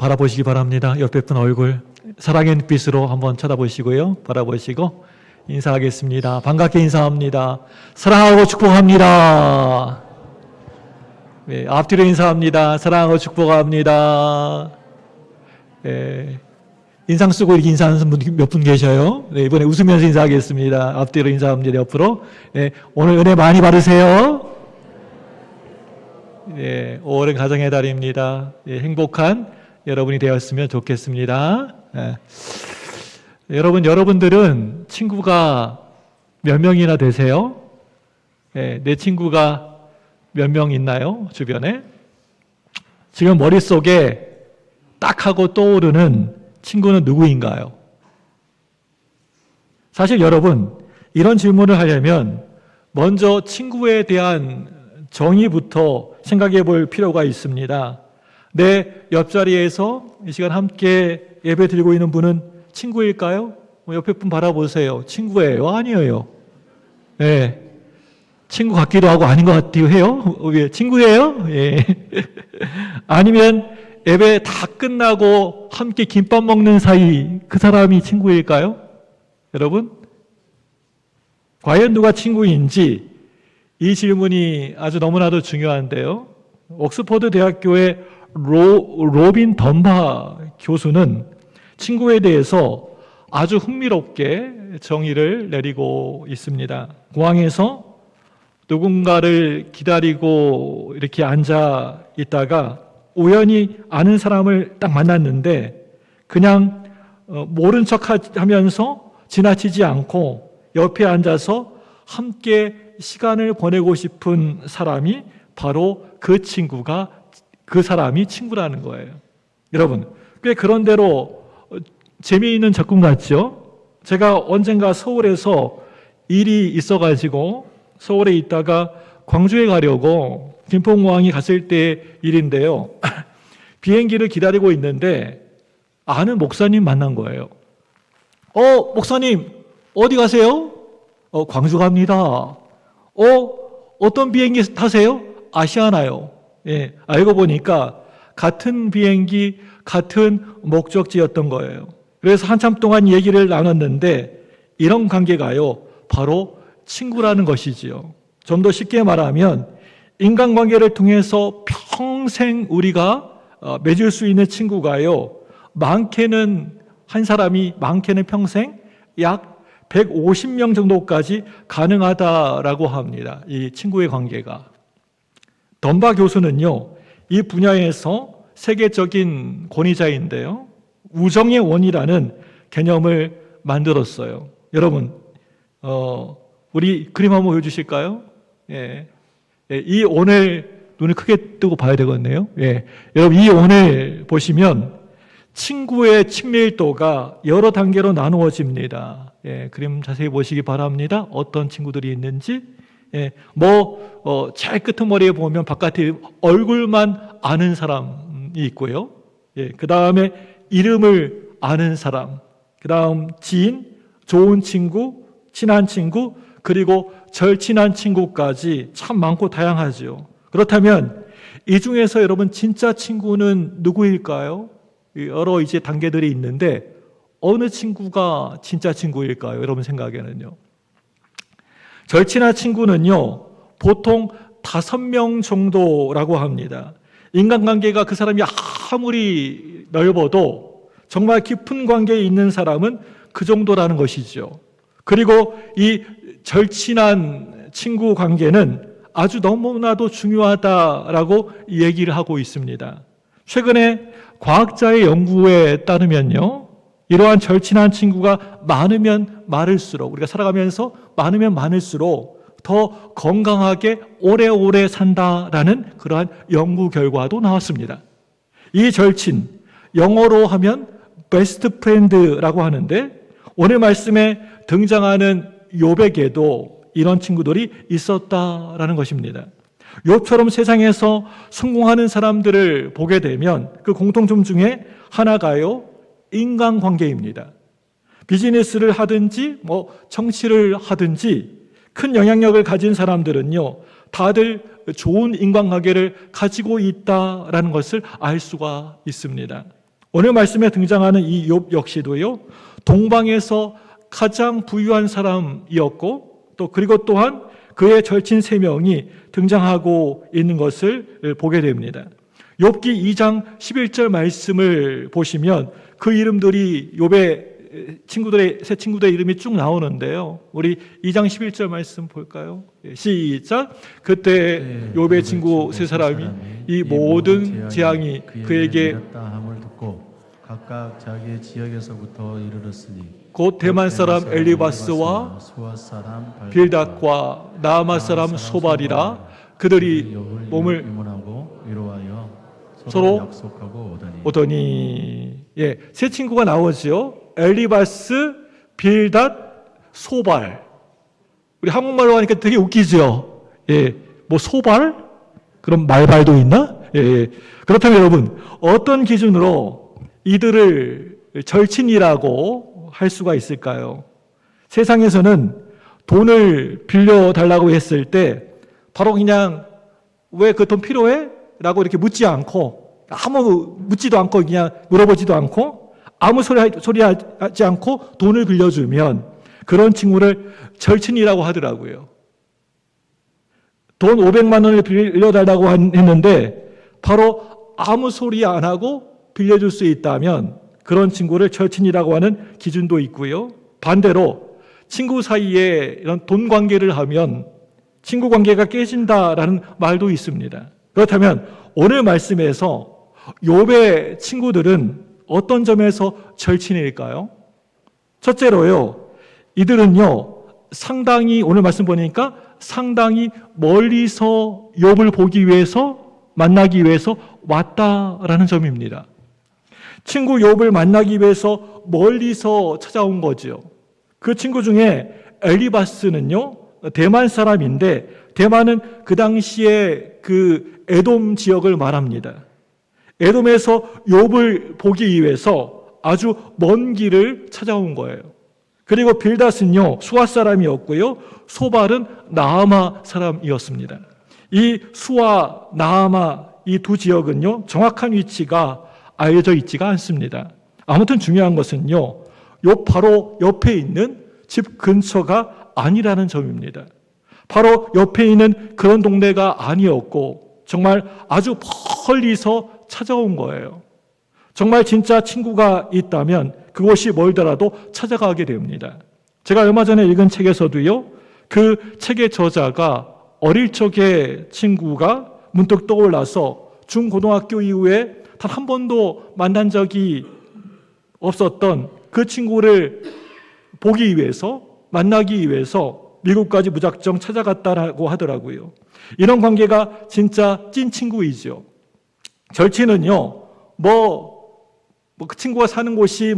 바라보시기 바랍니다. 옆에 분 얼굴 사랑의 눈빛으로 한번 쳐다보시고요. 바라보시고 인사하겠습니다. 반갑게 인사합니다. 사랑하고 축복합니다. 네, 앞뒤로 인사합니다. 사랑하고 축복합니다. 네, 인상 쓰고 이렇게 인사하는 분 몇 분 계셔요? 네, 이번에 웃으면서 인사하겠습니다. 앞뒤로 인사합니다. 옆으로. 네, 오늘 은혜 많이 받으세요. 네, 5월은 가정의 달입니다. 네, 행복한 여러분이 되었으면 좋겠습니다. 네. 여러분들은 친구가 몇 명이나 되세요? 네, 내 친구가 몇 명 있나요? 주변에? 지금 머릿속에 딱 하고 떠오르는 친구는 누구인가요? 사실 여러분, 이런 질문을 하려면 먼저 친구에 대한 정의부터 생각해 볼 필요가 있습니다. 내 옆자리에서 이 시간 함께 예배 드리고 있는 분은 친구일까요? 옆에 분 바라보세요. 친구예요? 아니에요? 네. 친구 같기도 하고 아닌 것 같기도 해요? 친구예요? 예. 아니면 예배 다 끝나고 함께 김밥 먹는 사이 그 사람이 친구일까요? 여러분? 과연 누가 친구인지 이 질문이 아주 너무나도 중요한데요. 옥스퍼드 대학교의 로빈 덤바 교수는 친구에 대해서 아주 흥미롭게 정의를 내리고 있습니다. 공항에서 누군가를 기다리고 이렇게 앉아 있다가 우연히 아는 사람을 딱 만났는데 그냥 모른 척 하면서 지나치지 않고 옆에 앉아서 함께 시간을 보내고 싶은 사람이 바로 그 사람이 친구라는 거예요. 여러분, 꽤 그런대로 재미있는 접근 같죠? 제가 언젠가 서울에서 일이 있어가지고 서울에 있다가 광주에 가려고 김포공항에 갔을 때 일인데요. 비행기를 기다리고 있는데 아는 목사님 만난 거예요. 목사님 어디 가세요? 광주 갑니다. 어떤 비행기 타세요? 아시아나요. 예, 알고 보니까 같은 비행기, 같은 목적지였던 거예요. 그래서 한참 동안 얘기를 나눴는데 이런 관계가요, 바로 친구라는 것이지요. 좀 더 쉽게 말하면 인간관계를 통해서 평생 우리가 맺을 수 있는 친구가요, 많게는 한 사람이 많게는 평생 약 150명 정도까지 가능하다라고 합니다. 이 친구의 관계가. 덤바 교수는요, 이 분야에서 세계적인 권위자인데요, 우정의 원이라는 개념을 만들었어요. 여러분, 우리 그림 한번 보여주실까요? 예. 이 오늘 눈을 크게 뜨고 봐야 되겠네요. 예. 여러분, 이 오늘 보시면 친구의 친밀도가 여러 단계로 나누어집니다. 예, 그림 자세히 보시기 바랍니다. 어떤 친구들이 있는지. 예, 제일 끄트머리에 보면 바깥에 얼굴만 아는 사람이 있고요. 예, 그 다음에 이름을 아는 사람, 그 다음 지인, 좋은 친구, 친한 친구, 그리고 절친한 친구까지 참 많고 다양하죠. 그렇다면 이 중에서 여러분 진짜 친구는 누구일까요? 여러 이제 단계들이 있는데 어느 친구가 진짜 친구일까요? 여러분 생각에는요. 절친한 친구는요, 보통 5명 정도라고 합니다. 인간관계가 그 사람이 아무리 넓어도 정말 깊은 관계에 있는 사람은 그 정도라는 것이죠. 그리고 이 절친한 친구 관계는 아주 너무나도 중요하다라고 얘기를 하고 있습니다. 최근에 과학자의 연구에 따르면요, 이러한 절친한 친구가 많으면 많을수록, 우리가 살아가면서 많으면 많을수록 더 건강하게 오래오래 산다라는 그러한 연구 결과도 나왔습니다. 이 절친, 영어로 하면 베스트 프렌드라고 하는데 오늘 말씀에 등장하는 욥에게도 이런 친구들이 있었다라는 것입니다. 욥처럼 세상에서 성공하는 사람들을 보게 되면 그 공통점 중에 하나가요, 인간관계입니다. 비즈니스를 하든지 정치를 하든지 큰 영향력을 가진 사람들은요, 다들 좋은 인간관계를 가지고 있다라는 것을 알 수가 있습니다. 오늘 말씀에 등장하는 이 욥 역시도요, 동방에서 가장 부유한 사람이었고, 또 그리고 또한 그의 절친 3명이 등장하고 있는 것을 보게 됩니다. 욥기 2장 11절 말씀을 보시면 그 이름들이 욥의 세 친구들의 이름이 쭉 나오는데요. 우리 2장 11절 말씀 볼까요? 시작. 그때 욥의 친구 세 사람이 이 모든 재앙이 그에게 함을 듣고 각각 자기의 지역에서부터 이르렀으니 곧 대만 사람 엘리바스와 수아 사람 빌닷과 나아마 사람 소발이라 그들이 몸을 위문하고 위로하여 서로 약속하고 오더니 세 친구가 나오죠. 엘리바스, 빌닷, 소발. 우리 한국말로 하니까 되게 웃기죠. 뭐 소발? 그럼 말발도 있나? 그렇다면 여러분, 어떤 기준으로 이들을 절친이라고 할 수가 있을까요? 세상에서는 돈을 빌려달라고 했을 때 바로 그냥 왜 그 돈 필요해? 라고 이렇게 묻지 않고 아무 묻지도 않고 그냥 물어보지도 않고 아무 소리 하지 않고 돈을 빌려주면 그런 친구를 절친이라고 하더라고요. 돈 500만 원을 빌려달라고 했는데 바로 아무 소리 안 하고 빌려줄 수 있다면 그런 친구를 절친이라고 하는 기준도 있고요. 반대로 친구 사이에 이런 돈 관계를 하면 친구 관계가 깨진다라는 말도 있습니다. 그렇다면 오늘 말씀에서 욥의 친구들은 어떤 점에서 절친일까요? 첫째로요, 이들은요, 상당히 오늘 말씀 보니까 상당히 멀리서 욥을 보기 위해서 만나기 위해서 왔다라는 점입니다. 친구 욥을 만나기 위해서 멀리서 찾아온 거죠. 그 친구 중에 엘리바스는요, 대만 사람인데 대만은 그 당시에 그 에돔 지역을 말합니다. 에돔에서 욥을 보기 위해서 아주 먼 길을 찾아온 거예요. 그리고 빌닷은요, 수아 사람이었고요, 소발은 나아마 사람이었습니다. 이 수아, 나아마 이 두 지역은요, 정확한 위치가 알려져 있지가 않습니다. 아무튼 중요한 것은요, 욥 바로 옆에 있는 집 근처가 아니라는 점입니다. 바로 옆에 있는 그런 동네가 아니었고 정말 아주 멀리서 찾아온 거예요. 정말 진짜 친구가 있다면 그곳이 멀더라도 찾아가게 됩니다. 제가 얼마 전에 읽은 책에서도요, 그 책의 저자가 어릴 적에 친구가 문득 떠올라서 중고등학교 이후에 단 한 번도 만난 적이 없었던 그 친구를 보기 위해서, 만나기 위해서 미국까지 무작정 찾아갔다라고 하더라고요. 이런 관계가 진짜 찐 친구이죠. 절친은요, 그 친구가 사는 곳이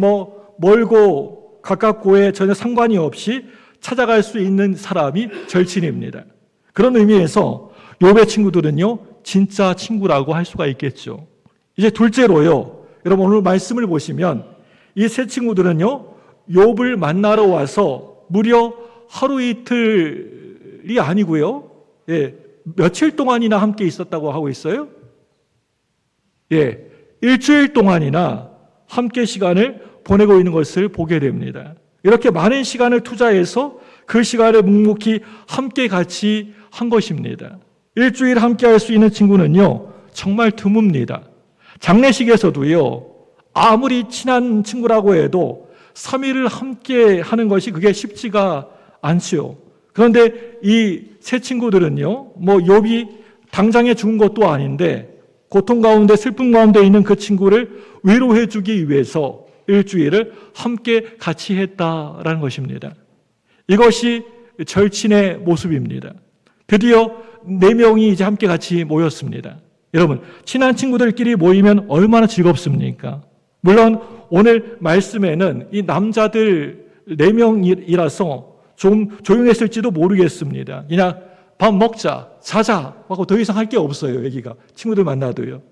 멀고 가깝고에 전혀 상관이 없이 찾아갈 수 있는 사람이 절친입니다. 그런 의미에서 욥의 친구들은요, 진짜 친구라고 할 수가 있겠죠. 이제 둘째로요, 여러분 오늘 말씀을 보시면 이 세 친구들은요, 욥을 만나러 와서 무려 하루 이틀이 아니고요, 며칠 동안이나 함께 있었다고 하고 있어요. 일주일 동안이나 함께 시간을 보내고 있는 것을 보게 됩니다. 이렇게 많은 시간을 투자해서 그 시간을 묵묵히 함께 같이 한 것입니다. 일주일 함께 할 수 있는 친구는요, 정말 드뭅니다. 장례식에서도요, 아무리 친한 친구라고 해도 3일을 함께 하는 것이 그게 쉽지가 않지요. 그런데 이 세 친구들은요, 욥이 당장에 죽은 것도 아닌데 고통 가운데 슬픔 가운데 있는 그 친구를 위로해 주기 위해서 일주일을 함께 같이 했다라는 것입니다. 이것이 절친의 모습입니다. 드디어 4명이 이제 함께 같이 모였습니다. 여러분, 친한 친구들끼리 모이면 얼마나 즐겁습니까? 물론 오늘 말씀에는 이 남자들 4명이라서 좀 조용했을지도 모르겠습니다. 그냥 밥 먹자, 자자 하고 더 이상 할 게 없어요. 여기가 친구들 만나도요.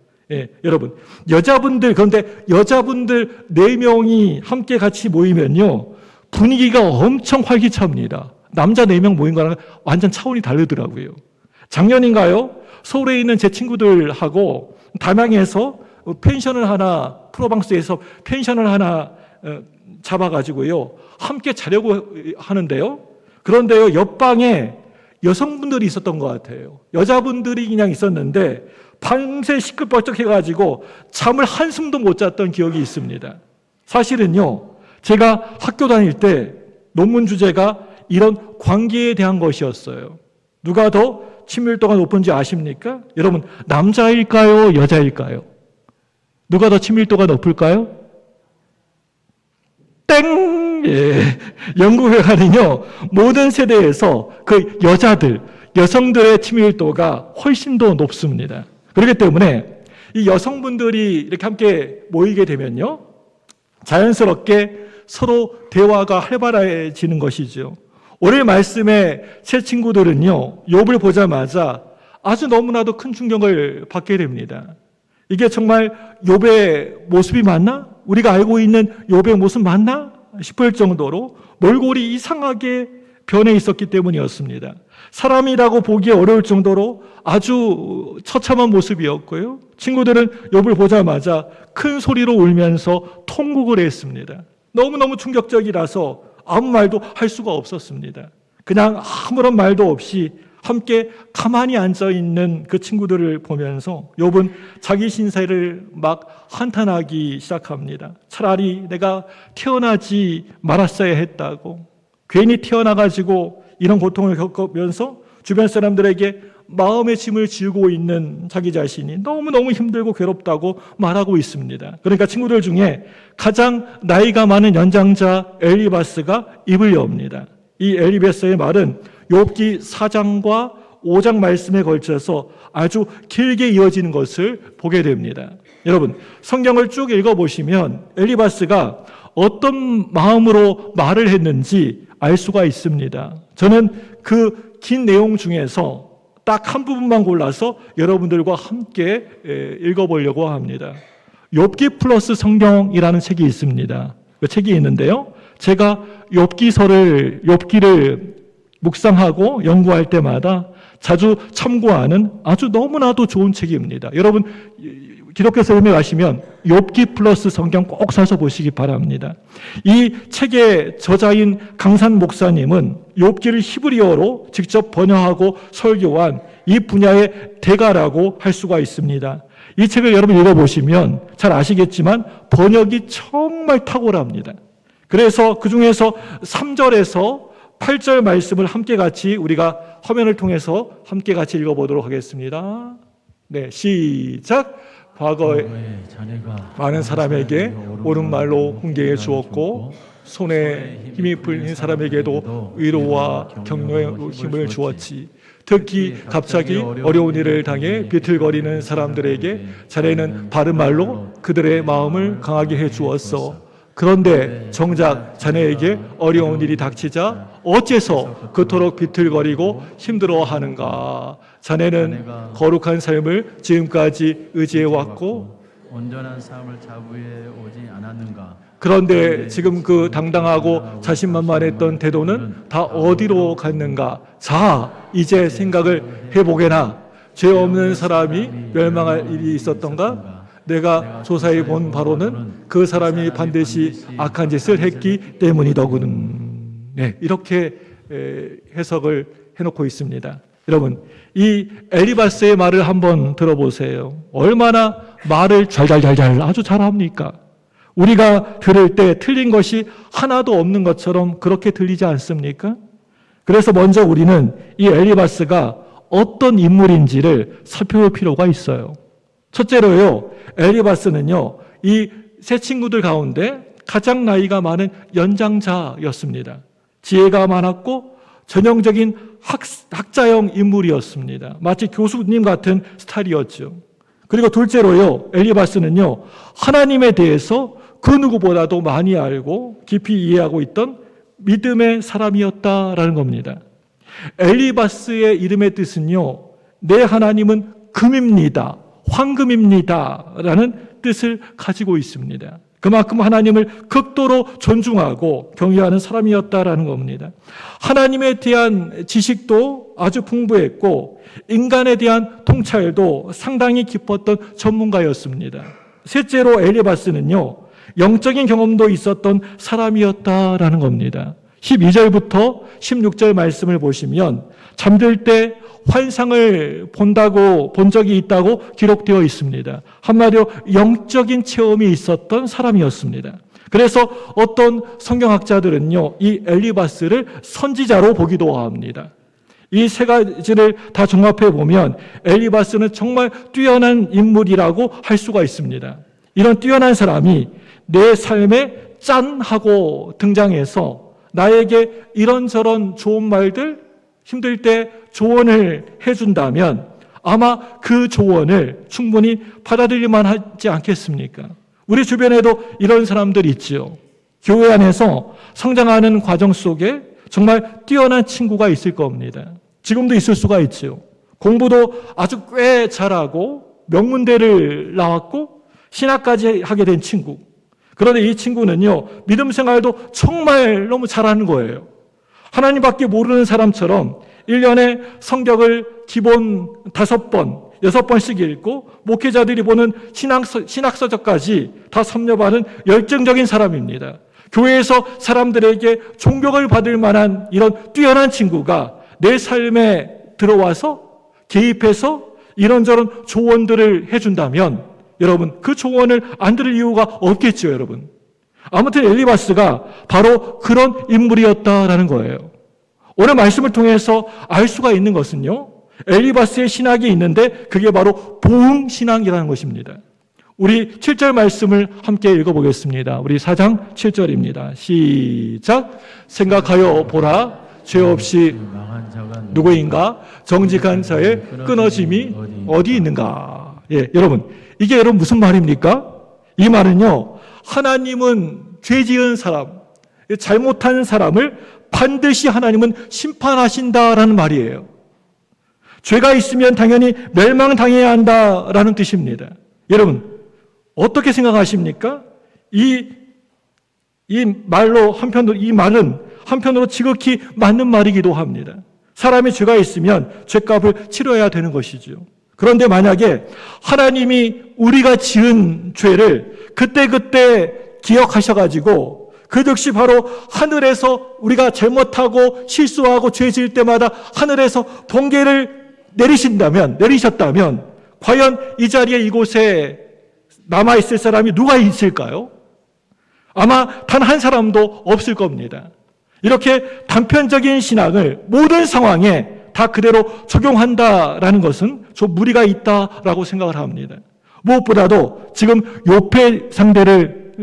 여러분, 그런데 여자분들 4명이 함께 같이 모이면요, 분위기가 엄청 활기찹니다. 남자 4명 모인 거랑 완전 차원이 다르더라고요. 작년인가요? 서울에 있는 제 친구들하고 담양에서 펜션을 하나, 프로방스에서 펜션을 하나 잡아가지고요, 함께 자려고 하는데요. 그런데요, 옆방에 여성분들이 있었던 것 같아요. 여자분들이 그냥 있었는데 밤새 시끌벅적 해가지고 잠을 한숨도 못 잤던 기억이 있습니다. 사실은요, 제가 학교 다닐 때 논문 주제가 이런 관계에 대한 것이었어요. 누가 더 친밀도가 높은지 아십니까? 여러분, 남자일까요? 여자일까요? 누가 더 친밀도가 높을까요? 땡! 예. 연구 결과는요, 모든 세대에서 그 여성들의 친밀도가 훨씬 더 높습니다. 그렇기 때문에 이 여성분들이 이렇게 함께 모이게 되면요, 자연스럽게 서로 대화가 활발해지는 것이죠. 오늘 말씀의 새 친구들은요, 욥을 보자마자 아주 너무나도 큰 충격을 받게 됩니다. 이게 정말 욥의 모습이 맞나? 우리가 알고 있는 욥의 모습 맞나? 싶을 정도로 몰골이 이상하게 변해 있었기 때문이었습니다. 사람이라고 보기 어려울 정도로 아주 처참한 모습이었고요. 친구들은 욥을 보자마자 큰 소리로 울면서 통곡을 했습니다. 너무너무 충격적이라서 아무 말도 할 수가 없었습니다. 그냥 아무런 말도 없이 함께 가만히 앉아있는 그 친구들을 보면서 욥은 자기 신세를 막 한탄하기 시작합니다. 차라리 내가 태어나지 말았어야 했다고, 괜히 태어나가지고 이런 고통을 겪으면서 주변 사람들에게 마음의 짐을 지우고 있는 자기 자신이 너무너무 힘들고 괴롭다고 말하고 있습니다. 그러니까 친구들 중에 가장 나이가 많은 연장자 엘리바스가 입을 엽니다. 이 엘리바스의 말은 욥기 4장과 5장 말씀에 걸쳐서 아주 길게 이어지는 것을 보게 됩니다. 여러분, 성경을 쭉 읽어보시면 엘리바스가 어떤 마음으로 말을 했는지 알 수가 있습니다. 저는 그 긴 내용 중에서 딱 한 부분만 골라서 여러분들과 함께 읽어보려고 합니다. 욥기 플러스 성경이라는 책이 있습니다. 그 책이 있는데요, 제가 욥기를 묵상하고 연구할 때마다 자주 참고하는 아주 너무나도 좋은 책입니다. 여러분, 기독교 서점에 가시면 욥기 플러스 성경 꼭 사서 보시기 바랍니다. 이 책의 저자인 강산 목사님은 욥기를 히브리어로 직접 번역하고 설교한 이 분야의 대가라고 할 수가 있습니다. 이 책을 여러분 읽어보시면 잘 아시겠지만 번역이 정말 탁월합니다. 그래서 그 중에서 3절에서 8절 말씀을 함께 같이 우리가 화면을 통해서 함께 같이 읽어보도록 하겠습니다. 네, 시작. 과거에 많은 사람에게 옳은 말로 훈계해 주었고 손에 힘이 풀린 사람에게도 위로와 격려의 힘을 주었지. 특히 갑자기 어려운 일을 당해 비틀거리는 사람들에게 자네는 바른 말로 그들의 마음을 강하게 해 주었어. 그런데 정작 자네에게 어려운 일이 닥치자 어째서 그토록 비틀거리고 힘들어하는가? 자네는 거룩한 삶을 지금까지 의지해왔고 온전한 삶을 자부해 오지 않았는가? 그런데 지금 그 당당하고 자신만만했던 태도는 다 어디로 갔는가? 자, 이제 생각을 해보게나. 죄 없는 사람이 멸망할 일이 있었던가? 내가 조사해 본 바로는 그 사람이 반드시 악한 짓을 했기 때문이더군. 네, 이렇게 해석을 해놓고 있습니다. 여러분, 이 엘리바스의 말을 한번 들어보세요. 얼마나 말을 잘잘잘잘 아주 잘합니까? 우리가 들을 때 틀린 것이 하나도 없는 것처럼 그렇게 들리지 않습니까? 그래서 먼저 우리는 이 엘리바스가 어떤 인물인지를 살펴볼 필요가 있어요. 첫째로요, 엘리바스는요, 이 세 친구들 가운데 가장 나이가 많은 연장자였습니다. 지혜가 많았고 전형적인 학자형 인물이었습니다. 마치 교수님 같은 스타일이었죠. 그리고 둘째로요, 엘리바스는요, 하나님에 대해서 그 누구보다도 많이 알고 깊이 이해하고 있던 믿음의 사람이었다라는 겁니다. 엘리바스의 이름의 뜻은요, 내 하나님은 금입니다, 황금입니다 라는 뜻을 가지고 있습니다. 그만큼 하나님을 극도로 존중하고 경외하는 사람이었다라는 겁니다. 하나님에 대한 지식도 아주 풍부했고 인간에 대한 통찰도 상당히 깊었던 전문가였습니다. 셋째로 엘리바스는요, 영적인 경험도 있었던 사람이었다라는 겁니다. 12절부터 16절 말씀을 보시면 잠들 때 환상을 본 적이 있다고 기록되어 있습니다. 한마디로 영적인 체험이 있었던 사람이었습니다. 그래서 어떤 성경학자들은요, 이 엘리바스를 선지자로 보기도 합니다. 이 세 가지를 다 종합해 보면 엘리바스는 정말 뛰어난 인물이라고 할 수가 있습니다. 이런 뛰어난 사람이 내 삶에 짠 하고 등장해서 나에게 이런저런 좋은 말들, 힘들 때 조언을 해준다면 아마 그 조언을 충분히 받아들일만 하지 않겠습니까? 우리 주변에도 이런 사람들이 있죠. 교회 안에서 성장하는 과정 속에 정말 뛰어난 친구가 있을 겁니다. 지금도 있을 수가 있죠. 공부도 아주 꽤 잘하고 명문대를 나왔고 신학까지 하게 된 친구. 그런데 이 친구는요, 믿음 생활도 정말 너무 잘하는 거예요. 하나님밖에 모르는 사람처럼 1년에 성경을 기본 5번, 6번씩 읽고 목회자들이 보는 신학서적까지 다 섭렵하는 열정적인 사람입니다. 교회에서 사람들에게 존경을 받을 만한 이런 뛰어난 친구가 내 삶에 들어와서 개입해서 이런저런 조언들을 해준다면 여러분, 그 조언을 안 들을 이유가 없겠죠, 여러분. 아무튼 엘리바스가 바로 그런 인물이었다라는 거예요. 오늘 말씀을 통해서 알 수가 있는 것은요, 엘리바스의 신학이 있는데 그게 바로 보응신앙이라는 것입니다. 우리 7절 말씀을 함께 읽어보겠습니다. 우리 4장 7절입니다. 시작. 생각하여 보라. 죄 없이 누구인가? 정직한 자의 끊어짐이 어디 있는가? 예, 여러분, 이게 여러분 무슨 말입니까? 이 말은요, 하나님은 죄 지은 사람, 잘못한 사람을 반드시 하나님은 심판하신다라는 말이에요. 죄가 있으면 당연히 멸망당해야 한다라는 뜻입니다. 여러분, 어떻게 생각하십니까? 이 말은 한편으로 지극히 맞는 말이기도 합니다. 사람이 죄가 있으면 죄값을 치러야 되는 것이죠. 그런데 만약에 하나님이 우리가 지은 죄를 그때그때 기억하셔가지고 그 즉시 바로 하늘에서 우리가 잘못하고 실수하고 죄 지을 때마다 하늘에서 번개를 내리셨다면 과연 이 자리에 이곳에 남아있을 사람이 누가 있을까요? 아마 단 한 사람도 없을 겁니다. 이렇게 단편적인 신앙을 모든 상황에 다 그대로 적용한다라는 것은 좀 무리가 있다라고 생각을 합니다. 무엇보다도 지금 욥의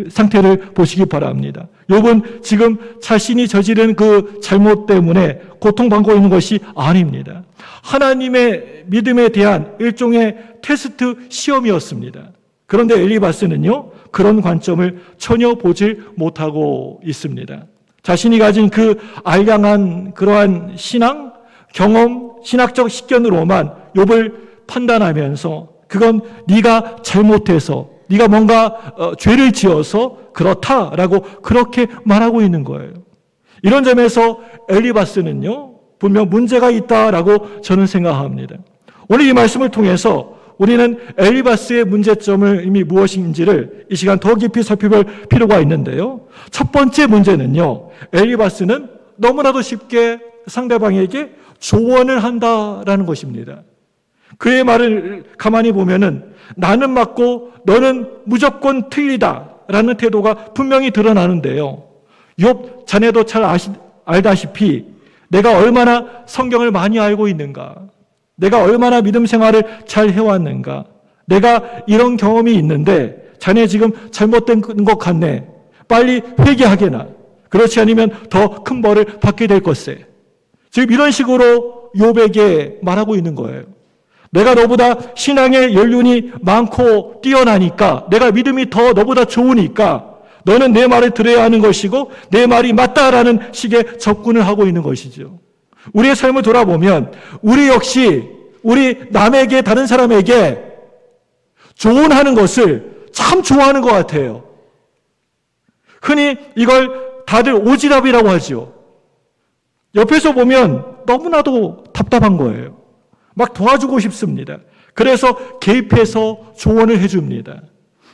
상태를 보시기 바랍니다. 욥은 지금 자신이 저지른 그 잘못 때문에 고통받고 있는 것이 아닙니다. 하나님의 믿음에 대한 일종의 테스트 시험이었습니다. 그런데 엘리바스는요, 그런 관점을 전혀 보질 못하고 있습니다. 자신이 가진 그 알량한 그러한 신앙, 경험, 신학적 식견으로만 욥을 판단하면서 그건 네가 잘못해서 네가 뭔가 죄를 지어서 그렇다라고 그렇게 말하고 있는 거예요. 이런 점에서 엘리바스는요, 분명 문제가 있다라고 저는 생각합니다. 오늘 이 말씀을 통해서 우리는 엘리바스의 문제점을 이미 무엇인지를 이 시간 더 깊이 살펴볼 필요가 있는데요. 첫 번째 문제는요, 엘리바스는 너무나도 쉽게 상대방에게 조언을 한다라는 것입니다. 그의 말을 가만히 보면은 나는 맞고 너는 무조건 틀리다라는 태도가 분명히 드러나는데요. 욥 자네도 잘 알다시피 내가 얼마나 성경을 많이 알고 있는가, 내가 얼마나 믿음 생활을 잘 해왔는가, 내가 이런 경험이 있는데 자네 지금 잘못된 것 같네, 빨리 회개하게나, 그렇지 않으면 더 큰 벌을 받게 될 것세. 지금 이런 식으로 욥에게 말하고 있는 거예요. 내가 너보다 신앙의 연륜이 많고 뛰어나니까, 내가 믿음이 더 너보다 좋으니까 너는 내 말을 들어야 하는 것이고 내 말이 맞다라는 식의 접근을 하고 있는 것이죠. 우리의 삶을 돌아보면 우리 역시 우리 남에게, 다른 사람에게 조언하는 것을 참 좋아하는 것 같아요. 흔히 이걸 다들 오지랖이라고 하죠. 옆에서 보면 너무나도 답답한 거예요. 막 도와주고 싶습니다. 그래서 개입해서 조언을 해줍니다.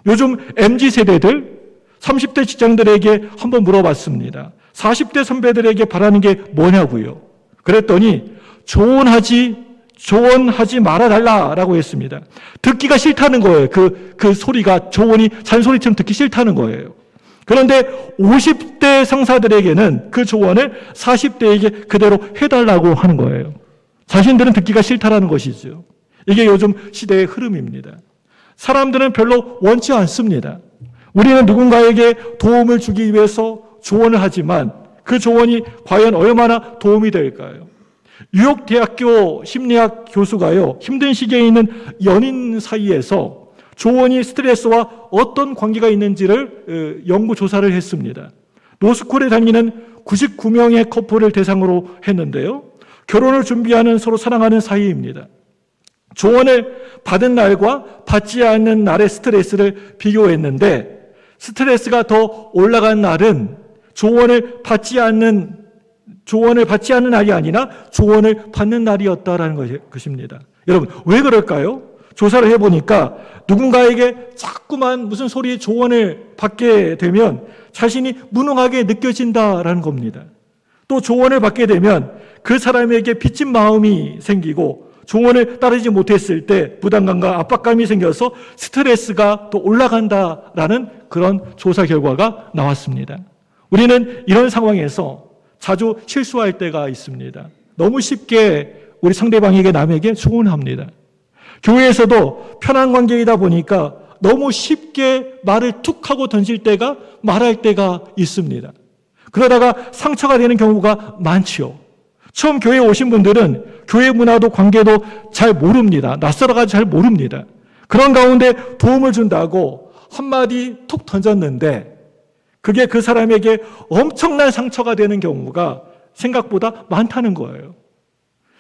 요즘 MZ세대들 30대 직장들에게 한번 물어봤습니다. 40대 선배들에게 바라는 게 뭐냐고요. 그랬더니 조언하지 말아달라라고 했습니다. 듣기가 싫다는 거예요. 그 소리가 조언이 잔소리처럼 듣기 싫다는 거예요. 그런데 50대 상사들에게는 그 조언을 40대에게 그대로 해달라고 하는 거예요. 자신들은 듣기가 싫다라는 것이죠. 이게 요즘 시대의 흐름입니다. 사람들은 별로 원치 않습니다. 우리는 누군가에게 도움을 주기 위해서 조언을 하지만 그 조언이 과연 얼마나 도움이 될까요? 뉴욕 대학교 심리학 교수가요, 힘든 시기에 있는 연인 사이에서 조언이 스트레스와 어떤 관계가 있는지를 연구 조사를 했습니다. 노스쿨에 다니는 99명의 커플을 대상으로 했는데요. 결혼을 준비하는 서로 사랑하는 사이입니다. 조언을 받은 날과 받지 않는 날의 스트레스를 비교했는데 스트레스가 더 올라간 날은 조언을 받지 않는 날이 아니라 조언을 받는 날이었다라는 것입니다. 여러분, 왜 그럴까요? 조사를 해보니까 누군가에게 자꾸만 무슨 소리 조언을 받게 되면 자신이 무능하게 느껴진다라는 겁니다. 또 조언을 받게 되면 그 사람에게 빚진 마음이 생기고 조언을 따르지 못했을 때 부담감과 압박감이 생겨서 스트레스가 또 올라간다라는 그런 조사 결과가 나왔습니다. 우리는 이런 상황에서 자주 실수할 때가 있습니다. 너무 쉽게 우리 상대방에게 남에게 조언합니다. 교회에서도 편한 관계이다 보니까 너무 쉽게 말을 툭 하고 던질 때가 말할 때가 있습니다. 그러다가 상처가 되는 경우가 많지요. 처음 교회에 오신 분들은 교회 문화도 관계도 잘 모릅니다. 낯설어가지고 잘 모릅니다. 그런 가운데 도움을 준다고 한마디 툭 던졌는데 그게 그 사람에게 엄청난 상처가 되는 경우가 생각보다 많다는 거예요.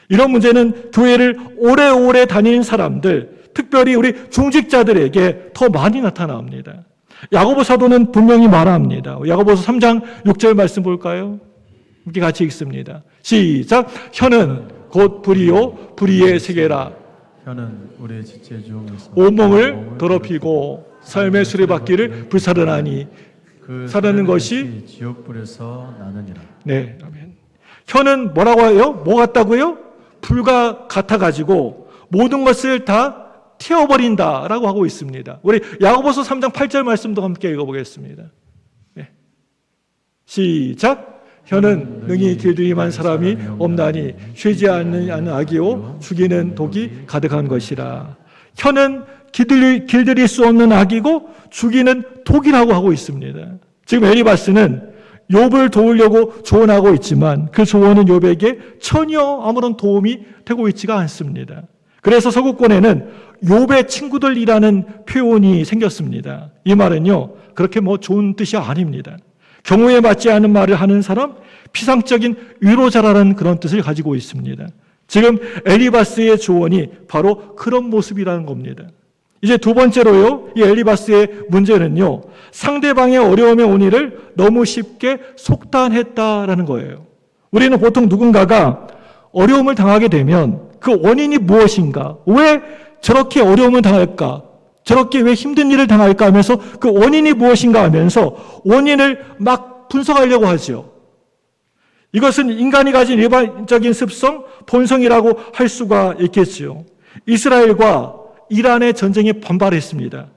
이런 문제는 교회를 오래오래 다니는 사람들, 특별히 우리 중직자들에게 더 많이 나타납니다. 야고보 사도는 분명히 말합니다. 야고보서 3장 6절 말씀 볼까요? 함께 같이 읽습니다. 시작. 혀는 곧 불이요 불의의 세계라. 혀는 우리의 지체 중에서 온몸을 더럽히고 삶의 수레바퀴를 불사르나니 그 사르는 것이 지옥불에서 나느니라. 네, 아멘. 혀는 뭐라고 해요? 뭐 같다고요? 불과 같아가지고 모든 것을 다 태워버린다라고 하고 있습니다. 우리 야고보서 3장 8절 말씀도 함께 읽어보겠습니다. 네. 시작. 혀는 능히 길들임한 사람이 없나니 쉬지 않는 악이요 죽이는 독이 가득한 것이라. 혀는 길들일 수 없는 악이고 죽이는 독이라고 하고 있습니다. 지금 엘리바스는 욥을 도우려고 조언하고 있지만 그 조언은 욥에게 전혀 아무런 도움이 되고 있지가 않습니다. 그래서 서구권에는 욥의 친구들이라는 표현이 생겼습니다. 이 말은요, 그렇게 좋은 뜻이 아닙니다. 경우에 맞지 않은 말을 하는 사람, 피상적인 위로자라는 그런 뜻을 가지고 있습니다. 지금 엘리바스의 조언이 바로 그런 모습이라는 겁니다. 이제 두 번째로요, 이 엘리바스의 문제는요, 상대방의 어려움의 원인을 너무 쉽게 속단했다라는 거예요. 우리는 보통 누군가가 어려움을 당하게 되면 그 원인이 무엇인가, 왜 저렇게 어려움을 당할까, 저렇게 왜 힘든 일을 당할까 하면서 그 원인이 무엇인가 하면서 원인을 막 분석하려고 하죠. 이것은 인간이 가진 일반적인 습성, 본성이라고 할 수가 있겠지요. 이스라엘과 이란의 전쟁에 발발했습니다.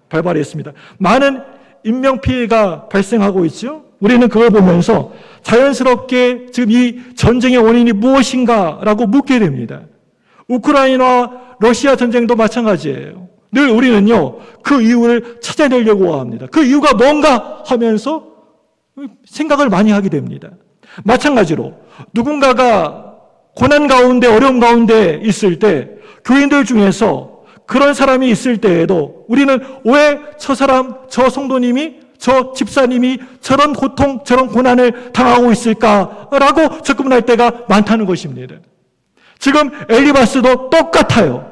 많은 인명피해가 발생하고 있죠. 우리는 그걸 보면서 자연스럽게 지금 이 전쟁의 원인이 무엇인가라고 묻게 됩니다. 우크라이나와 러시아 전쟁도 마찬가지예요. 늘 우리는요, 그 이유를 찾아내려고 합니다. 그 이유가 뭔가 하면서 생각을 많이 하게 됩니다. 마찬가지로 누군가가 고난 가운데, 어려움 가운데 있을 때 교인들 중에서 그런 사람이 있을 때에도 우리는 왜 저 사람, 저 성도님이, 저 집사님이 저런 고통, 저런 고난을 당하고 있을까라고 접근할 때가 많다는 것입니다. 지금 엘리바스도 똑같아요.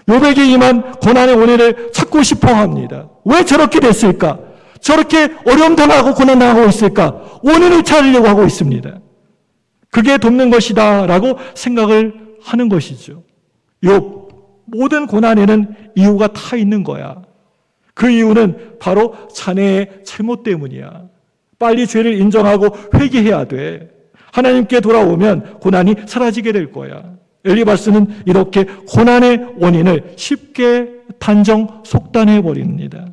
욥에게 임한 고난의 원인을 찾고 싶어 합니다. 왜 저렇게 됐을까? 저렇게 어려움 당하고 고난 당하고 있을까? 원인을 찾으려고 하고 있습니다. 그게 돕는 것이다 라고 생각을 하는 것이죠. 욥, 모든 고난에는 이유가 다 있는 거야. 그 이유는 바로 자네의 잘못 때문이야. 빨리 죄를 인정하고 회개해야 돼. 하나님께 돌아오면 고난이 사라지게 될 거야. 엘리바스는 이렇게 고난의 원인을 쉽게 단정 속단해 버립니다.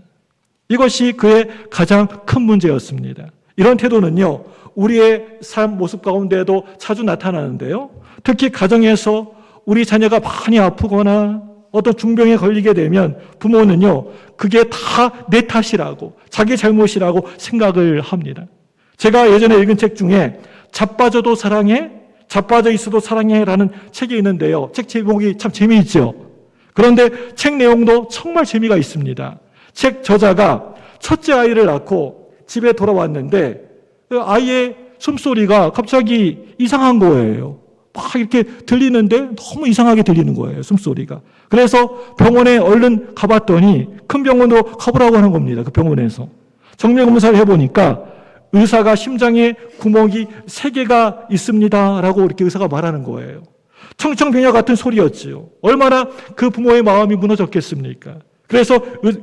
이것이 그의 가장 큰 문제였습니다. 이런 태도는요, 우리의 삶 모습 가운데도 자주 나타나는데요. 특히 가정에서 우리 자녀가 많이 아프거나 어떤 중병에 걸리게 되면 부모는요, 그게 다 내 탓이라고, 자기 잘못이라고 생각을 합니다. 제가 예전에 읽은 책 중에 자빠져도 사랑해, 자빠져 있어도 사랑해라는 책이 있는데요. 책 제목이 참 재미있죠. 그런데 책 내용도 정말 재미가 있습니다. 책 저자가 첫째 아이를 낳고 집에 돌아왔는데 아이의 숨소리가 갑자기 이상한 거예요. 막 이렇게 들리는데 너무 이상하게 들리는 거예요, 숨소리가. 그래서 병원에 얼른 가봤더니 큰 병원으로 가보라고 하는 겁니다. 그 병원에서. 정밀검사를 해보니까 의사가 심장에 구멍이 3개가 있습니다 라고 이렇게 의사가 말하는 거예요. 청청병약 같은 소리였지요. 얼마나 그 부모의 마음이 무너졌겠습니까?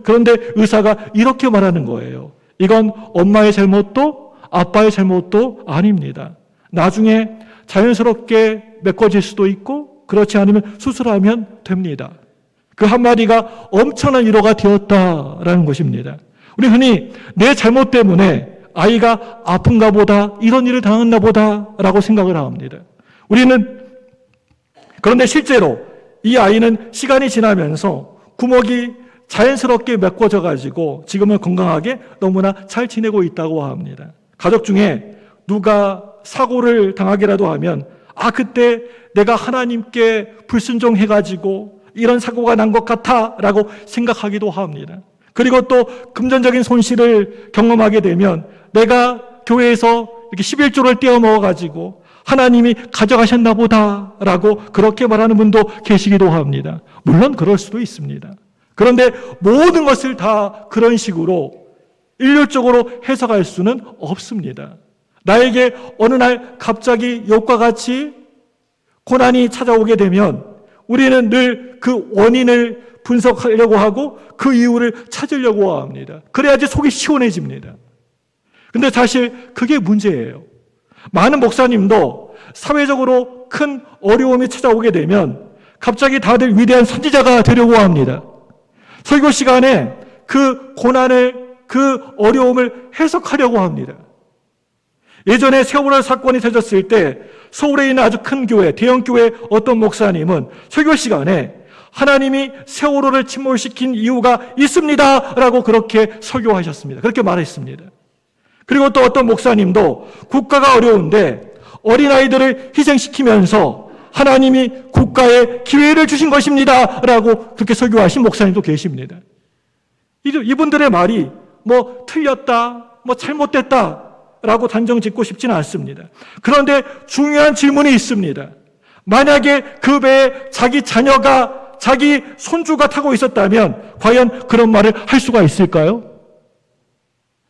그런데 의사가 이렇게 말하는 거예요. 이건 엄마의 잘못도 아빠의 잘못도 아닙니다. 나중에 자연스럽게 메꿔질 수도 있고 그렇지 않으면 수술하면 됩니다. 그 한마디가 엄청난 위로가 되었다라는 것입니다. 우리 흔히 내 잘못 때문에 아이가 아픈가 보다, 이런 일을 당했나 보다 라고 생각을 합니다. 그런데 실제로 이 아이는 시간이 지나면서 구멍이 자연스럽게 메꿔져 가지고 지금은 건강하게 너무나 잘 지내고 있다고 합니다. 가족 중에 누가 사고를 당하기라도 하면 그때 내가 하나님께 불순종해가지고 이런 사고가 난 것 같아 라고 생각하기도 합니다. 그리고 또 금전적인 손실을 경험하게 되면 내가 교회에서 이렇게 11조를 떼어 먹어가지고 하나님이 가져가셨나 보다 라고 그렇게 말하는 분도 계시기도 합니다. 물론 그럴 수도 있습니다. 그런데 모든 것을 다 그런 식으로 일률적으로 해석할 수는 없습니다. 나에게 어느 날 갑자기 욕과 같이 고난이 찾아오게 되면 우리는 늘 그 원인을 분석하려고 하고 그 이유를 찾으려고 합니다. 그래야지 속이 시원해집니다. 근데 사실 그게 문제예요. 많은 목사님도 사회적으로 큰 어려움이 찾아오게 되면 갑자기 다들 위대한 선지자가 되려고 합니다. 설교 시간에 그 고난을, 그 어려움을 해석하려고 합니다. 예전에 세월호 사건이 터졌을 때 서울에 있는 아주 큰 교회, 대형 교회 어떤 목사님은 설교 시간에 하나님이 세월호를 침몰시킨 이유가 있습니다 라고 그렇게 설교하셨습니다. 그렇게 말했습니다. 그리고 또 어떤 목사님도 국가가 어려운데 어린아이들을 희생시키면서 하나님이 국가에 기회를 주신 것입니다 라고 그렇게 설교하신 목사님도 계십니다. 이분들의 말이 틀렸다, 잘못됐다 라고 단정 짓고 싶지는 않습니다. 그런데 중요한 질문이 있습니다. 만약에 그 배에 자기 자녀가, 자기 손주가 타고 있었다면 과연 그런 말을 할 수가 있을까요?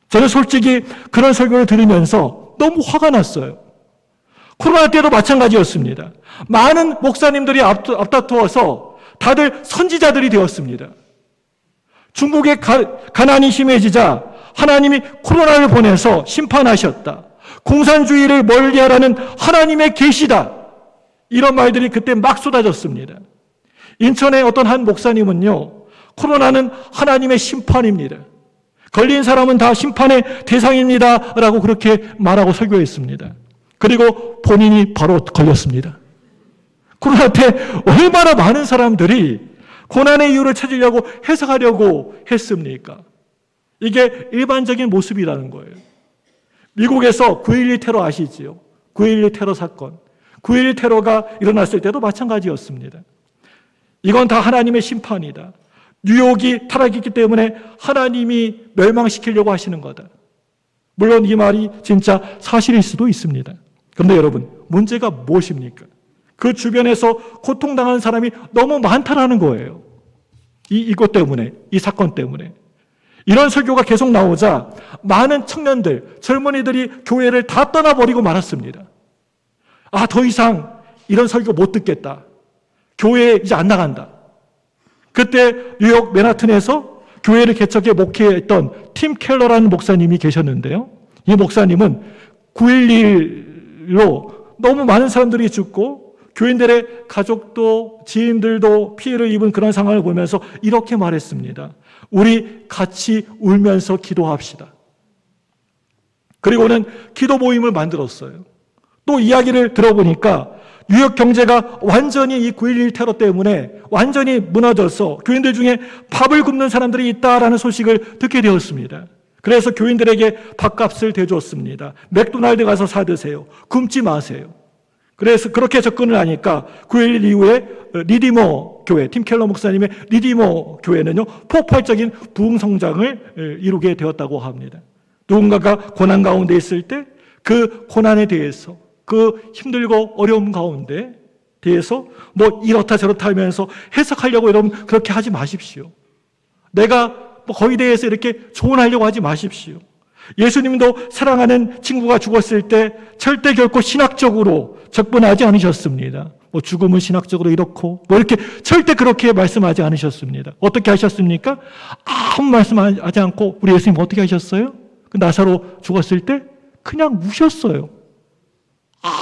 저는 솔직히 그런 설교를 들으면서 너무 화가 났어요. 코로나 때도 마찬가지였습니다. 많은 목사님들이 앞다투어서 다들 선지자들이 되었습니다. 중국의 가난이 심해지자 하나님이 코로나를 보내서 심판하셨다. 공산주의를 멀리하라는 하나님의 계시다. 이런 말들이 그때 막 쏟아졌습니다. 인천의 어떤 한 목사님은요, 코로나는 하나님의 심판입니다. 걸린 사람은 다 심판의 대상입니다 라고 그렇게 말하고 설교했습니다. 그리고 본인이 바로 걸렸습니다. 코로나 때 얼마나 많은 사람들이 고난의 이유를 찾으려고 해석하려고 했습니까? 이게 일반적인 모습이라는 거예요. 미국에서 9.11 테러 아시지요? 9.11 테러 사건. 9.11 테러가 일어났을 때도 마찬가지였습니다. 이건 다 하나님의 심판이다. 뉴욕이 타락했기 때문에 하나님이 멸망시키려고 하시는 거다. 물론 이 말이 진짜 사실일 수도 있습니다. 그런데 여러분, 문제가 무엇입니까? 그 주변에서 고통당하는 사람이 너무 많다라는 거예요. 이것 때문에, 이 사건 때문에. 이런 설교가 계속 나오자 많은 청년들, 젊은이들이 교회를 다 떠나버리고 말았습니다. 더 이상 이런 설교 못 듣겠다. 교회에 이제 안 나간다. 그때 뉴욕 맨하튼에서 교회를 개척해 목회했던 팀 켈러라는 목사님이 계셨는데요. 이 목사님은 9.11로 너무 많은 사람들이 죽고 교인들의 가족도 지인들도 피해를 입은 그런 상황을 보면서 이렇게 말했습니다. 우리 같이 울면서 기도합시다. 그리고는 기도 모임을 만들었어요. 또 이야기를 들어보니까 뉴욕 경제가 완전히 이 9.11 테러 때문에 완전히 무너져서 교인들 중에 밥을 굶는 사람들이 있다라는 소식을 듣게 되었습니다. 그래서 교인들에게 밥값을 대줬습니다. 맥도날드 가서 사 드세요. 굶지 마세요. 그래서 그렇게 접근을 하니까 9.11 이후에 리디머 교회, 팀 켈러 목사님의 리디머 교회는요, 폭발적인 부흥 성장을 이루게 되었다고 합니다. 누군가가 고난 가운데 있을 때 그 고난에 대해서, 그 힘들고 어려움 가운데 대해서 뭐 이렇다 저렇다 하면서 해석하려고 여러분 그렇게 하지 마십시오. 내가 뭐 거기에 대해서 이렇게 조언하려고 하지 마십시오. 예수님도 사랑하는 친구가 죽었을 때 절대 결코 신학적으로 접근하지 않으셨습니다. 뭐 죽음은 신학적으로 이렇고 뭐 이렇게 절대 그렇게 말씀하지 않으셨습니다. 어떻게 하셨습니까? 아무 말씀하지 않고 우리 예수님 어떻게 하셨어요? 그 나사로 죽었을 때 그냥 우셨어요.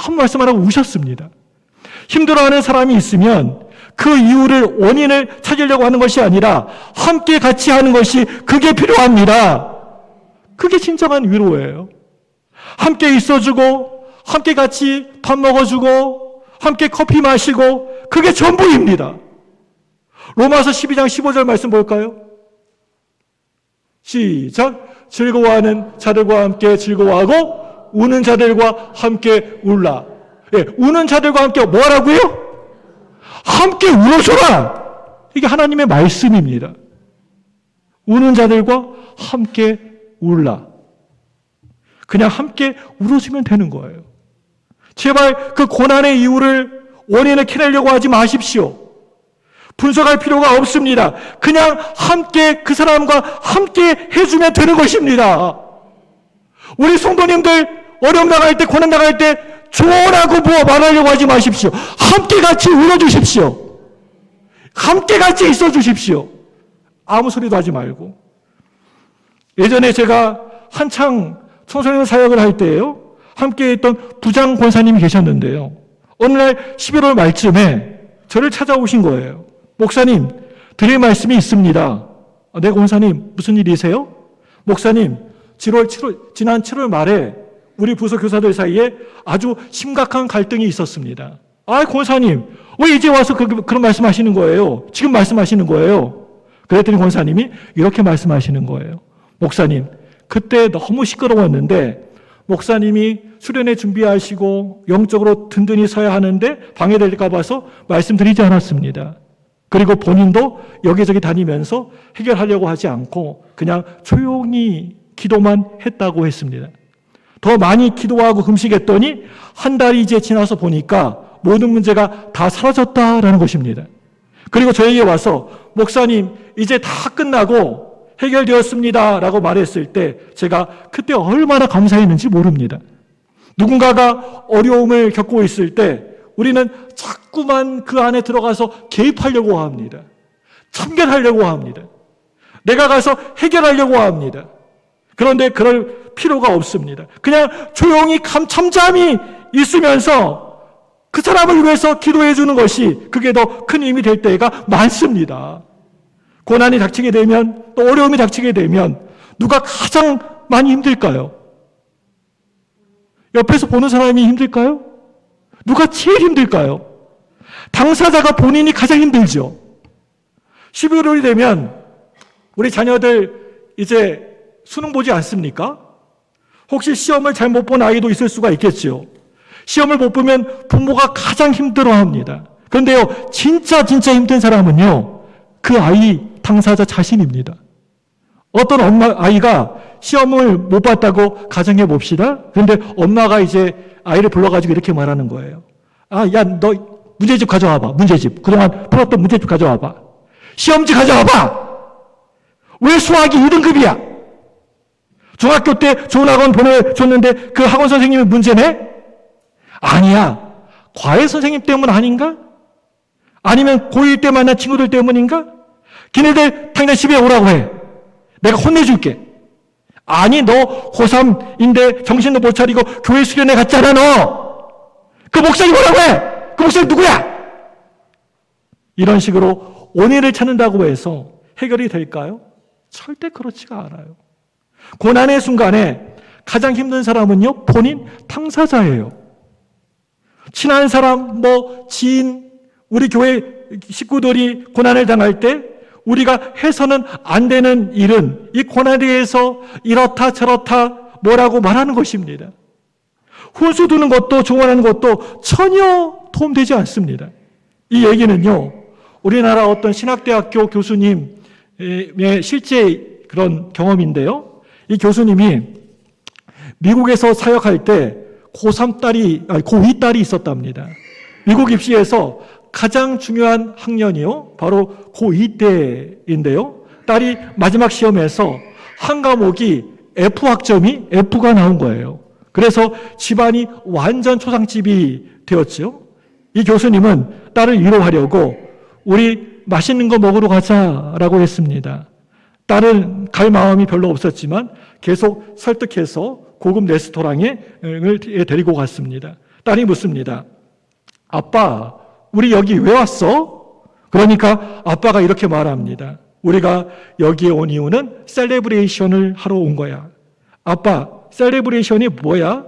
아무 말씀 안 하고 우셨습니다. 힘들어하는 사람이 있으면 그 이유를 원인을 찾으려고 하는 것이 아니라 함께 같이 하는 것이 그게 필요합니다. 그게 진정한 위로예요. 함께 있어주고 함께 같이 밥 먹어주고 함께 커피 마시고 그게 전부입니다. 로마서 12장 15절 말씀 볼까요? 시작. 즐거워하는 자들과 함께 즐거워하고 우는 자들과 함께 울라. 예, 우는 자들과 함께 뭐 하라고요? 함께 울어줘라. 이게 하나님의 말씀입니다. 우는 자들과 함께 울라. 그냥 함께 울어주면 되는 거예요. 제발 그 고난의 이유를 원인을 캐내려고 하지 마십시오. 분석할 필요가 없습니다. 그냥 함께 그 사람과 함께 해주면 되는 것입니다. 우리 성도님들 어려움 나갈 때 고난 나갈 때 조언하고 뭐 말하려고 하지 마십시오. 함께 같이 울어주십시오. 함께 같이 있어 주십시오. 아무 소리도 하지 말고. 예전에 제가 한창 청소년 사역을 할 때예요. 함께 했던 부장 권사님이 계셨는데요. 어느 날 11월 말쯤에 저를 찾아오신 거예요. 목사님, 드릴 말씀이 있습니다. 네, 권사님, 무슨 일이세요? 목사님, 지난 7월 말에 우리 부서 교사들 사이에 아주 심각한 갈등이 있었습니다. 아, 권사님, 왜 이제 와서 그런 말씀 하시는 거예요? 지금 말씀하시는 거예요? 그랬더니 권사님이 이렇게 말씀하시는 거예요. 목사님, 그때 너무 시끄러웠는데 목사님이 수련회 준비하시고 영적으로 든든히 서야 하는데 방해될까 봐서 말씀드리지 않았습니다. 그리고 본인도 여기저기 다니면서 해결하려고 하지 않고 그냥 조용히 기도만 했다고 했습니다. 더 많이 기도하고 금식했더니 한 달이 이제 지나서 보니까 모든 문제가 다 사라졌다라는 것입니다. 그리고 저에게 와서 목사님 이제 다 끝나고 해결되었습니다 라고 말했을 때 제가 그때 얼마나 감사했는지 모릅니다. 누군가가 어려움을 겪고 있을 때 우리는 자꾸만 그 안에 들어가서 개입하려고 합니다. 참견하려고 합니다. 내가 가서 해결하려고 합니다. 그런데 그럴 필요가 없습니다. 그냥 조용히 잠잠히 있으면서 그 사람을 위해서 기도해 주는 것이 그게 더 큰 힘이 될 때가 많습니다. 고난이 닥치게 되면 또 어려움이 닥치게 되면 누가 가장 많이 힘들까요? 옆에서 보는 사람이 힘들까요? 누가 제일 힘들까요? 당사자가 본인이 가장 힘들죠. 12월이 되면 우리 자녀들 이제 수능 보지 않습니까? 혹시 시험을 잘 못 본 아이도 있을 수가 있겠죠. 시험을 못 보면 부모가 가장 힘들어합니다. 그런데요, 진짜 힘든 사람은요, 그 아이 당사자 자신입니다. 어떤 아이가 시험을 못 봤다고 가정해 봅시다. 그런데 엄마가 이제 아이를 불러가지고 이렇게 말하는 거예요. 아, 야, 너 문제집 가져와봐. 문제집. 그동안 풀었던 문제집 가져와봐. 시험지 가져와봐. 왜 수학이 2등급이야? 중학교 때 좋은 학원 보내줬는데 그 학원 선생님이 문제네? 아니야. 과외 선생님 때문 아닌가? 아니면 고1 때 만난 친구들 때문인가? 걔네들 당장 집에 오라고 해. 내가 혼내줄게. 아니, 너 고3인데 정신도 못 차리고 교회 수련회 갔잖아, 너. 그 목사님 뭐라고 해? 그 목사님 누구야? 이런 식으로 원인을 찾는다고 해서 해결이 될까요? 절대 그렇지가 않아요. 고난의 순간에 가장 힘든 사람은요, 본인 당사자예요. 친한 사람, 지인, 우리 교회 식구들이 고난을 당할 때 우리가 해서는 안 되는 일은 이 고난에 대해서 이렇다 저렇다 뭐라고 말하는 것입니다. 훈수 두는 것도 조언하는 것도 전혀 도움되지 않습니다. 이 얘기는요, 우리나라 어떤 신학대학교 교수님의 실제 그런 경험인데요. 이 교수님이 미국에서 사역할 때 고2 딸이 있었답니다. 미국 입시에서 가장 중요한 학년이요, 바로 고2 때인데요. 딸이 마지막 시험에서 한 과목이 F 학점이 F가 나온 거예요. 그래서 집안이 완전 초상집이 되었죠. 이 교수님은 딸을 위로하려고 우리 맛있는 거 먹으러 가자라고 했습니다. 딸은 갈 마음이 별로 없었지만 계속 설득해서 고급 레스토랑에 데리고 갔습니다. 딸이 묻습니다. 아빠, 우리 여기 왜 왔어? 그러니까 아빠가 이렇게 말합니다. 우리가 여기에 온 이유는 셀레브레이션을 하러 온 거야. 아빠, 셀레브레이션이 뭐야?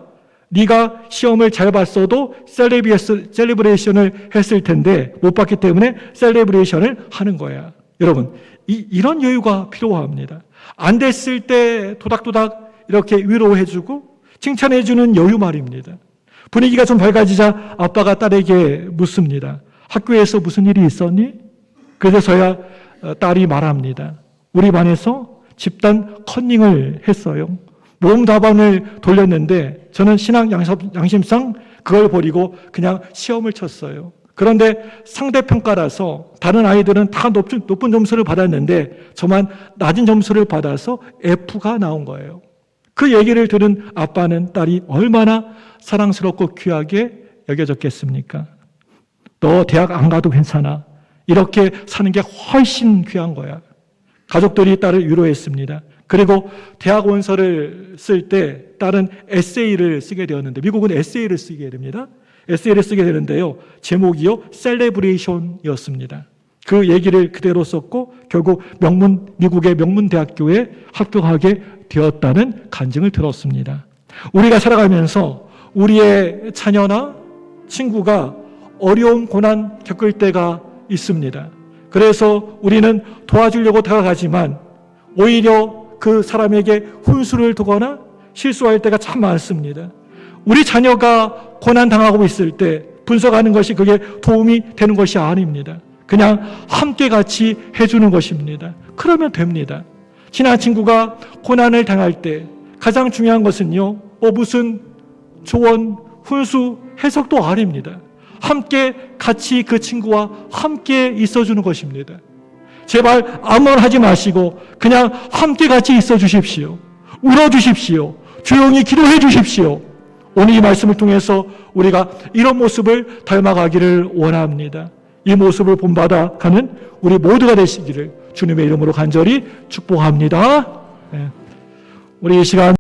네가 시험을 잘 봤어도 셀레브레이션을 했을 텐데 못 봤기 때문에 셀레브레이션을 하는 거야. 여러분, 이런 여유가 필요합니다. 안 됐을 때 도닥도닥 이렇게 위로해주고 칭찬해주는 여유 말입니다. 분위기가 좀 밝아지자 아빠가 딸에게 묻습니다. 학교에서 무슨 일이 있었니? 그래서야 딸이 말합니다. 우리 반에서 집단 컨닝을 했어요. 모험 답안을 돌렸는데 저는 신앙 양심상 그걸 버리고 그냥 시험을 쳤어요. 그런데 상대평가라서 다른 아이들은 다 높은 점수를 받았는데 저만 낮은 점수를 받아서 F가 나온 거예요. 그 얘기를 들은 아빠는 딸이 얼마나 사랑스럽고 귀하게 여겨졌겠습니까? 너 대학 안 가도 괜찮아. 이렇게 사는 게 훨씬 귀한 거야. 가족들이 딸을 위로했습니다. 그리고 대학 원서를 쓸 때 딸은 에세이를 쓰게 되었는데 미국은 에세이를 쓰게 됩니다. 에세이를 쓰게 되는데요. 제목이요. 셀레브레이션이었습니다. 그 얘기를 그대로 썼고 결국 미국의 명문대학교에 합격하게 되었다는 간증을 들었습니다. 우리가 살아가면서 우리의 자녀나 친구가 어려운 고난 겪을 때가 있습니다. 그래서 우리는 도와주려고 다가가지만 오히려 그 사람에게 훈수를 두거나 실수할 때가 참 많습니다. 우리 자녀가 고난당하고 있을 때 분석하는 것이 그게 도움이 되는 것이 아닙니다. 그냥 함께 같이 해주는 것입니다. 그러면 됩니다. 친한 친구가 고난을 당할 때 가장 중요한 것은요, 무슨 조언, 훈수, 해석도 아닙니다. 함께 같이 그 친구와 함께 있어주는 것입니다. 제발 아무 말 하지 마시고 그냥 함께 같이 있어 주십시오. 울어 주십시오. 조용히 기도해 주십시오. 오늘 이 말씀을 통해서 우리가 이런 모습을 닮아가기를 원합니다. 이 모습을 본받아가는 우리 모두가 되시기를 주님의 이름으로 간절히 축복합니다. 우리 이 시간